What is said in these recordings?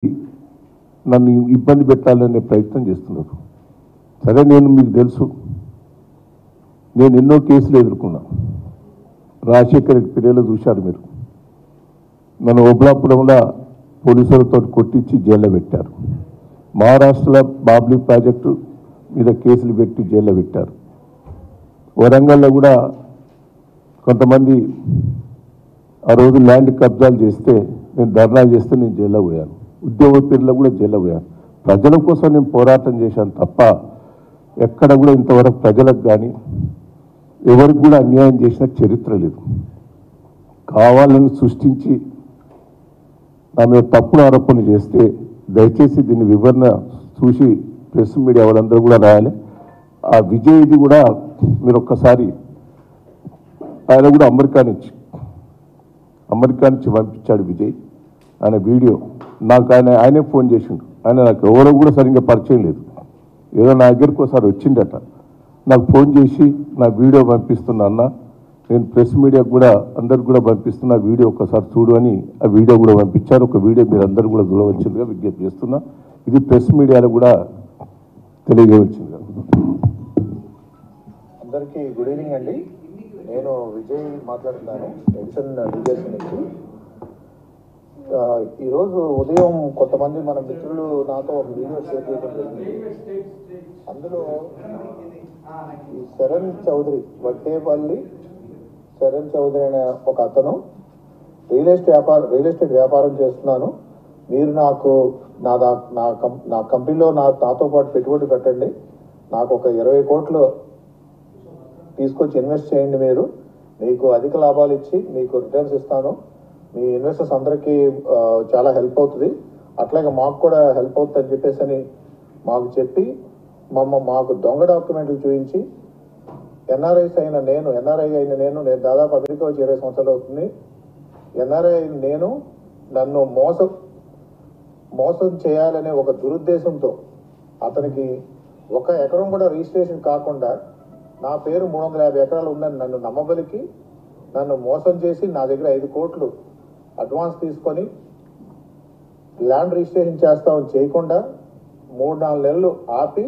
నన్ను ఇబ్బంది పెట్టాలనే ప్రయత్నం చేస్తున్నారు. సరే, నేను మీకు తెలుసు, నేను ఎన్నో కేసులు ఎదుర్కొన్నా. రాజశేఖర్ రెడ్డి పీరియడ్లో చూశారు మీరు. నన్ను ఒబ్లాపురంలో పోలీసులతో కొట్టించి జైల్లో పెట్టారు. మహారాష్ట్రలో బాబ్లీ ప్రాజెక్టు మీద కేసులు పెట్టి జైల్లో పెట్టారు. వరంగల్లో కూడా కొంతమంది ఆ రోజు ల్యాండ్ కబ్జాలు చేస్తే నేను ధర్నా చేస్తే నేను జైల్లో పోయాను. ఉద్యోగ పేర్లో కూడా జైల్లో పోయాను. ప్రజల కోసం నేను పోరాటం చేశాను తప్ప ఎక్కడ కూడా ఇంతవరకు ప్రజలకు కానీ ఎవరికి కూడా అన్యాయం చేసిన చరిత్ర లేదు. కావాలని సృష్టించి నా మీద తప్పుడు ఆరోపణలు చేస్తే దయచేసి దీన్ని వివరణ చూసి ప్రెస్ మీడియా వాళ్ళందరూ కూడా రాయాలి. ఆ విజయ్ది కూడా మీరు ఒక్కసారి, ఆయన కూడా అమెరికా నుంచి పంపించాడు విజయ్. ఆయన వీడియో నాకు ఆయనే ఫోన్ చేసిండు. ఆయన నాకు ఎవరో కూడా సరిగ్గా పరిచయం లేదు. ఏదో నా దగ్గరికి ఒకసారి వచ్చిండట, నాకు ఫోన్ చేసి నా వీడియో పంపిస్తున్నా అన్న, నేను ప్రెస్ మీడియాకు కూడా అందరికి కూడా పంపిస్తున్నా, వీడియో ఒకసారి చూడు అని ఆ వీడియో కూడా పంపించారు. ఒక వీడియో మీరు అందరూ కూడా చూడవలసిందిగా విజ్ఞప్తి చేస్తున్నా. ఇది ప్రెస్ మీడియాలో కూడా తెలియజేయవలసిందిగా. అందరికీ గుడ్ ఈవినింగ్ అండి. నేను విజయ్ మాట్లాడుతున్నాను, ఎడిషన్ డీజేసీ నుంచి. ఈరోజు ఉదయం కొంతమంది మన మిత్రులు నాతో ఒక వీడియో షేర్ చేయడం జరిగింది. అందులో ఈ శరణ్ చౌదరి, వట్టేపల్లి శరణ్ చౌదరి అనే ఒక అతను రియల్ ఎస్టేట్ వ్యాపారం చేస్తున్నాను, మీరు నాకు నా కంపెనీలో నాతో పాటు పెట్టుబడి పెట్టండి, నాకు ఒక 20 కోట్లు తీసుకొచ్చి ఇన్వెస్ట్ చేయండి, మీకు అధిక లాభాలు ఇచ్చి మీకు రిటర్న్స్ ఇస్తాను, మీ ఇన్వెస్టర్స్ అందరికీ చాలా హెల్ప్ అవుతుంది, అట్లాగే మాకు కూడా హెల్ప్ అవుతుంది అని చెప్పేసి మాకు చెప్పి మాకు దొంగ డాక్యుమెంట్లు చూపించి ఎన్ఆర్ఐ అయిన నేను దాదాపు అమెరికా వచ్చి 20 సంవత్సరాలు అవుతుంది. ఎన్ఆర్ఐ అయిన నేను నన్ను మోసం చేయాలనే ఒక దురుద్దేశంతో అతనికి ఒక ఎకరం కూడా రిజిస్ట్రేషన్ కాకుండా నా పేరు 350 ఎకరాలు ఉందని నన్ను నమ్మబలికి నన్ను మోసం చేసి నా దగ్గర 5 కోట్లు అడ్వాన్స్ తీసుకొని ల్యాండ్ రిజిస్ట్రేషన్ చేస్తామని చేయకుండా 3-4 నెలలు ఆపి,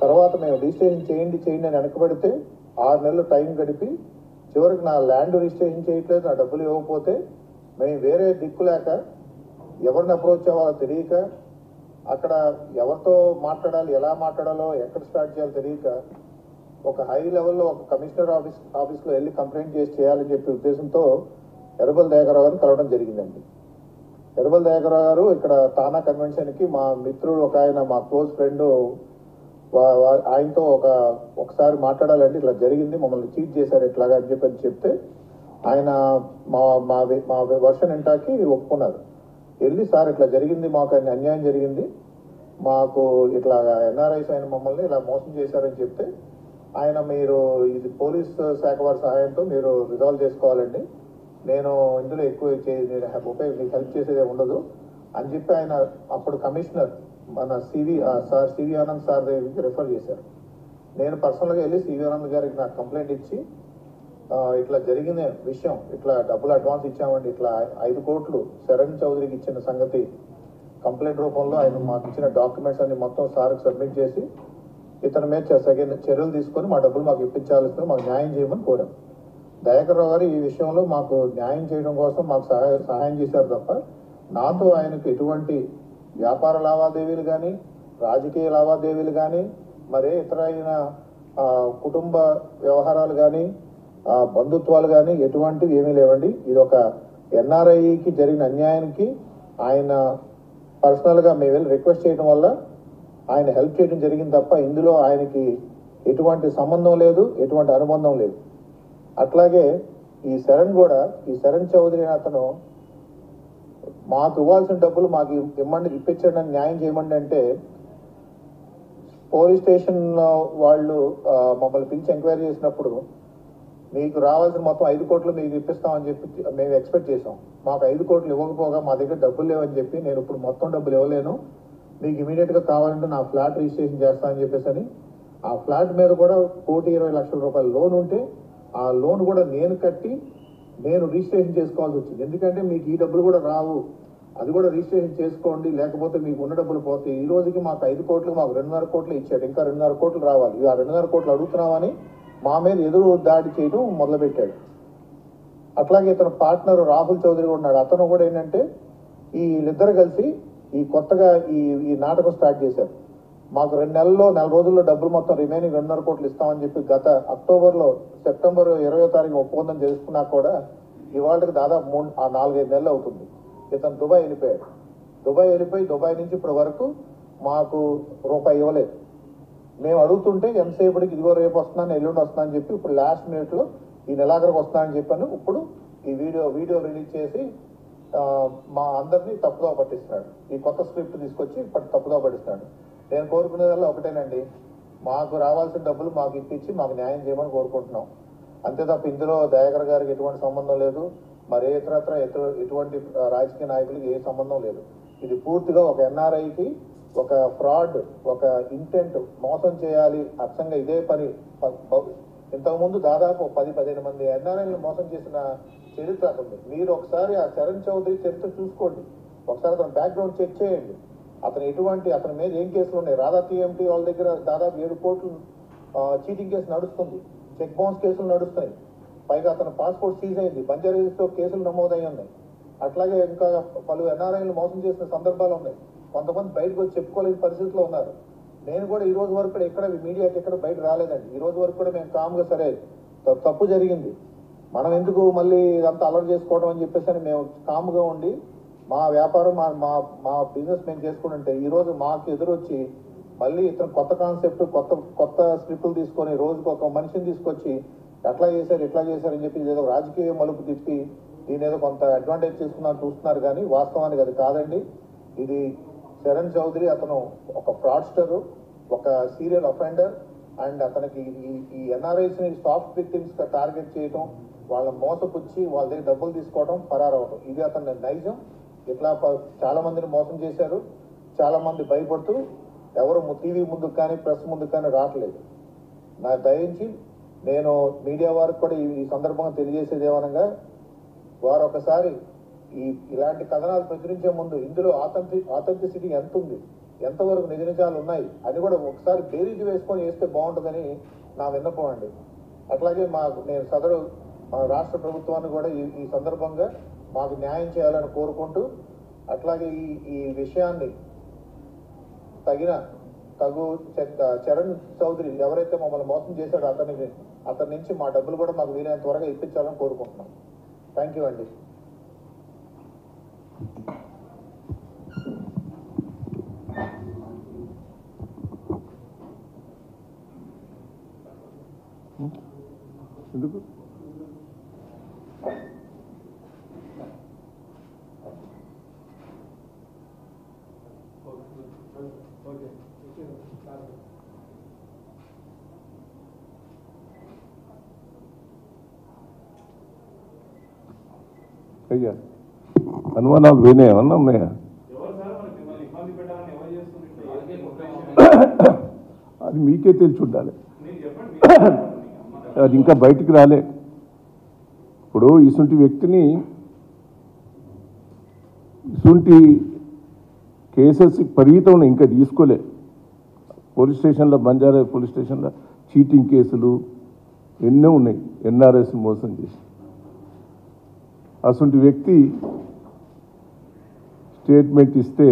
తర్వాత మేము రిజిస్ట్రేషన్ చేయండి అని వెనకబడితే 6 నెలలు టైం గడిపి చివరికి నా ల్యాండ్ రిజిస్ట్రేషన్ చేయట్లేదు, నా డబ్బులు ఇవ్వకపోతే మేము వేరే దిక్కు లేక ఎవరిని అప్రోచ్ అవ్వాలో తెలియక, అక్కడ ఎవరితో మాట్లాడాలి, ఎలా మాట్లాడాలో, ఎక్కడ స్టార్ట్ చేయాలో తెలియక ఒక హై లెవెల్లో ఒక కమిషనర్ ఆఫీస్లో వెళ్ళి కంప్లైంట్ చేయాలని చెప్పే ఉద్దేశంతో ఎర్రబెల్లి దయాకర్రావు గారిని కలవడం జరిగిందండి. ఎర్రబెల్లి దయాకర్రావు గారు ఇక్కడ తానా కన్వెన్షన్కి మా మిత్రుడు ఒక ఆయన, మా క్లోజ్ ఫ్రెండ్, ఆయనతో ఒకసారి మాట్లాడాలంటే ఇట్లా జరిగింది, మమ్మల్ని చీట్ చేశారు ఇట్లాగా అని చెప్తే ఆయన మా వర్షన్ ఇంటాకి ఒప్పుకున్నారు. వెళ్ళి సార్ ఇట్లా జరిగింది, మాకు అన్యాయం జరిగింది, మాకు ఇట్లా ఎన్ఆర్ఐస్ అయిన మమ్మల్ని ఇలా మోసం చేశారని చెప్తే ఆయన, మీరు ఇది పోలీస్ శాఖ వారి సహాయంతో మీరు రిజాల్వ్ చేసుకోవాలండి, నేను ఇందులో ఎక్కువ మీకు హెల్ప్ చేసేదే ఉండదు అని చెప్పి ఆయన అప్పుడు కమిషనర్ మన సివి ఆనంద్ సార్ దగ్గరికి రెఫర్ చేశారు. నేను పర్సనల్గా వెళ్ళి సివి ఆనంద్ గారికి నాకు కంప్లైంట్ ఇచ్చి ఇట్లా జరిగిన విషయం, ఇట్లా డబ్బులు అడ్వాన్స్ ఇచ్చామండి, ఇట్లా 5 కోట్లు శరణ్ చౌదరికి ఇచ్చిన సంగతి కంప్లైంట్ రూపంలో ఆయన మాకు ఇచ్చిన డాక్యుమెంట్స్ అన్ని మొత్తం సార్కి సబ్మిట్ చేసి ఇతని మీద చర్యలు తీసుకొని మా డబ్బులు మాకు ఇప్పించాల్సిన, మాకు న్యాయం చేయమని కోరాం. దయాకర్రావు గారు ఈ విషయంలో మాకు న్యాయం చేయడం కోసం మాకు సహాయం చేశారు తప్ప నాతో ఆయనకు ఎటువంటి వ్యాపార లావాదేవీలు కానీ, రాజకీయ లావాదేవీలు కానీ, మరే ఇతర అయిన కుటుంబ వ్యవహారాలు కానీ, బంధుత్వాలు కానీ ఎటువంటివి ఏమీ లేవండి. ఇది ఒక ఎన్ఆర్ఐకి జరిగిన అన్యాయానికి ఆయన పర్సనల్గా మేము వెళ్ళి రిక్వెస్ట్ చేయడం వల్ల ఆయన హెల్ప్ చేయడం జరిగింది తప్ప ఇందులో ఆయనకి ఎటువంటి సంబంధం లేదు, ఎటువంటి అనుబంధం లేదు. అట్లాగే ఈ శరణ్ చౌదరి అతను మాకు ఇవ్వాల్సిన డబ్బులు మాకు ఇప్పించండి అని న్యాయం చేయమండి అంటే పోలీస్ స్టేషన్ వాళ్ళు మమ్మల్ని పిలిచి ఎంక్వైరీ చేసినప్పుడు మీకు రావాల్సిన మొత్తం 5 కోట్లు మీకు ఇప్పిస్తామని చెప్పి మేము ఎక్స్పెక్ట్ చేసాం. మాకు 5 కోట్లు ఇవ్వకపోగా మా దగ్గర డబ్బులు లేవని చెప్పి నేను ఇప్పుడు మొత్తం డబ్బులు ఇవ్వలేను, మీకు ఇమీడియట్గా కావాలంటే నా ఫ్లాట్ రిజిస్ట్రేషన్ చేస్తానని చెప్పేసి ఆ ఫ్లాట్ మీద కూడా 1,20,00,000 రూపాయల లోన్ ఉంటే ఆ లోన్ కూడా నేను కట్టి నేను రిజిస్ట్రేషన్ చేసుకోవాల్సి వచ్చింది. ఎందుకంటే మీకు ఈ డబ్బులు కూడా రావు అది కూడా రిజిస్ట్రేషన్ చేసుకోండి, లేకపోతే మీకు ఉన్న డబ్బులు పోతాయి. ఈ రోజుకి మాకు 5 కోట్లు, మాకు 2.5 కోట్లు ఇచ్చాడు, ఇంకా 2.5 కోట్లు రావాలి. ఆ 2.5 కోట్లు అడుగుతున్నామని మా మీద ఎదురు దాడి చేయడం మొదలుపెట్టాడు. అట్లాగే ఇతను పార్ట్నర్ రాహుల్ చౌదరి ఉన్నాడు. అతను కూడా ఏంటంటే వీళ్ళిద్దరు కలిసి ఈ కొత్తగా ఈ నాటకం స్టార్ట్ చేశారు. మాకు 2 నెలల్లో 4 రోజుల్లో డబ్బులు మొత్తం రిమైనింగ్ 2.5 కోట్లు ఇస్తామని చెప్పి గత సెప్టెంబర్ 20వ తారీఖు ఒప్పందం చేసుకున్నా కూడా ఇవాళకి దాదాపు 4-5 నెలలు అవుతుంది. ఇతను దుబాయ్ వెళ్ళిపోయాడు. దుబాయ్ నుంచి ఇప్పటి వరకు మాకు రూపాయి ఇవ్వలేదు. మేము అడుగుతుంటే ఎంతసేపటికి ఇదిగో రేపు వస్తున్నాను, ఎల్లుండి వస్తున్నాను చెప్పి ఇప్పుడు లాస్ట్ మినిట్లో ఈ నెలాఖరికి వస్తానని చెప్పాను. ఇప్పుడు ఈ వీడియో రిలీజ్ చేసి మా అందరినీ తప్పుదో పట్టిస్తున్నాడు. ఈ కొత్త స్క్రిప్ట్ తీసుకొచ్చి తప్పుదో పట్టిస్తున్నాడు. నేను కోరుకునేదల్లా ఒకటేనండి, మాకు రావాల్సిన డబ్బులు మాకు ఇప్పించి మాకు న్యాయం చేయమని కోరుకుంటున్నాం. అంతే తప్ప ఇందులో దయాకర్ గారికి ఎటువంటి సంబంధం లేదు, మరే ఇతరత్ర ఎటువంటి రాజకీయ నాయకులకి ఏ సంబంధం లేదు. ఇది పూర్తిగా ఒక ఎన్ఆర్ఐకి ఒక ఫ్రాడ్, ఒక ఇంటెంట్ మోసం చేయాలి అచ్చంగా ఇదే పని. ఇంతకుముందు దాదాపు 10-15 మంది ఎన్ఆర్ఐలను మోసం చేసిన చరిత్ర అతను. మీరు ఒకసారి ఆ చరణ్ చౌదరి చరిత్ర చూసుకోండి, ఒకసారి అతను బ్యాక్గ్రౌండ్ చెక్ చేయండి. అతని మీద ఏం కేసులు ఉన్నాయి. రాధా టీఎంటీ వాళ్ళ దగ్గర దాదాపు 7 కోట్లు చీటింగ్ కేసు నడుస్తుంది, చెక్ బౌన్స్ కేసులు నడుస్తున్నాయి. పైగా అతను పాస్పోర్ట్ సీజ్ అయింది, బంజారాహిల్స్లో కేసులు నమోదై ఉన్నాయి. అట్లాగే ఇంకా పలు ఎన్ఆర్ఐలు మోసం చేసిన సందర్భాలు ఉన్నాయి. కొంతమంది బయటకు వచ్చి చెప్పుకోలేని పరిస్థితిలో ఉన్నారు. నేను కూడా ఈ రోజు వరకు కూడా ఎక్కడ మీడియాకి ఎక్కడ బయట రాలేదండి. ఈ రోజు వరకు కూడా మేము కామ్గా సరే తప్పు జరిగింది, మనం ఎందుకు మళ్ళీ ఇదంతా అలర్ట్ చేసుకోవడం అని చెప్పేసి అని మేము కామ్గా ఉండి మా వ్యాపారం మా బిజినెస్ మేము చేసుకుంటుంటే ఈరోజు మాకు ఎదురొచ్చి మళ్ళీ ఇతను కొత్త కాన్సెప్ట్ కొత్త స్క్రిప్టులు తీసుకొని రోజుకు ఒక మనిషిని తీసుకొచ్చి ఎట్లా చేశారు అని చెప్పి ఏదో రాజకీయ మలుపు తిప్పి దీని ఏదో కొంత అడ్వాంటేజ్ చూస్తున్నారు కానీ వాస్తవానికి అది కాదండి. ఇది చరణ్ చౌదరి అతను ఒక ఫ్రాడ్స్టరు, ఒక సీరియల్ అఫెండర్. అండ్ అతనికి ఈ ఎన్ఆర్ఐస్ని సాఫ్ట్ విక్టిమ్స్ టార్గెట్ చేయటం, వాళ్ళ మోసపుచ్చి వాళ్ళ దగ్గర డబ్బులు తీసుకోవడం, పరారవడం, ఇది అతని నైజం. ఇట్లా చాలా మందిని మోసం చేశారు. చాలా మంది భయపడుతూ ఎవరు టీవీ ముందుకు కానీ ప్రెస్ ముందుకు కానీ రావట్లేదు. నా దయించి నేను మీడియా వారికి కూడా ఈ సందర్భంగా తెలియజేసేది ఏమనగా, వారు ఒకసారి ఇలాంటి కథనాలు ప్రచురించే ముందు ఇందులో ఆథెంటిసిటీ ఎంత ఉంది, ఎంతవరకు నిజాలు ఉన్నాయి అని కూడా ఒకసారి బేరీజు వేసుకొని వేస్తే బాగుంటుందని నా విన్నపం అండి. అట్లాగే నేను మన రాష్ట్ర ప్రభుత్వాన్ని కూడా ఈ సందర్భంగా మాకు న్యాయం చేయాలని కోరుకుంటూ, అట్లాగే ఈ విషయాన్ని తగు చరణ్ చౌదరి ఎవరైతే మమ్మల్ని మోసం చేశాడో అతని నుంచి మా డబ్బులు కూడా మాకు వీలైనంత త్వరగా ఇప్పించాలని కోరుకుంటున్నాం. థ్యాంక్ యూ అండి. ఎందుకు అయ్యా అనుమానాలు వేనే ఏమన్నా ఉన్నాయా? అది మీకే తెలిసి ఉండాలి, అది ఇంకా బయటికి రాలే. ఇప్పుడు ఇసుంటి వ్యక్తిని ఇసుంటి కేసెస్ పరిమితం ఉన్నాయి, ఇంకా తీసుకోలే. పోలీస్ స్టేషన్లో బంజారా పోలీస్ స్టేషన్లో చీటింగ్ కేసులు ఎన్నో ఉన్నాయి, ఎన్ఆర్ఎస్ మోసం చేసి. అసంటి వ్యక్తి స్టేట్మెంట్ ఇస్తే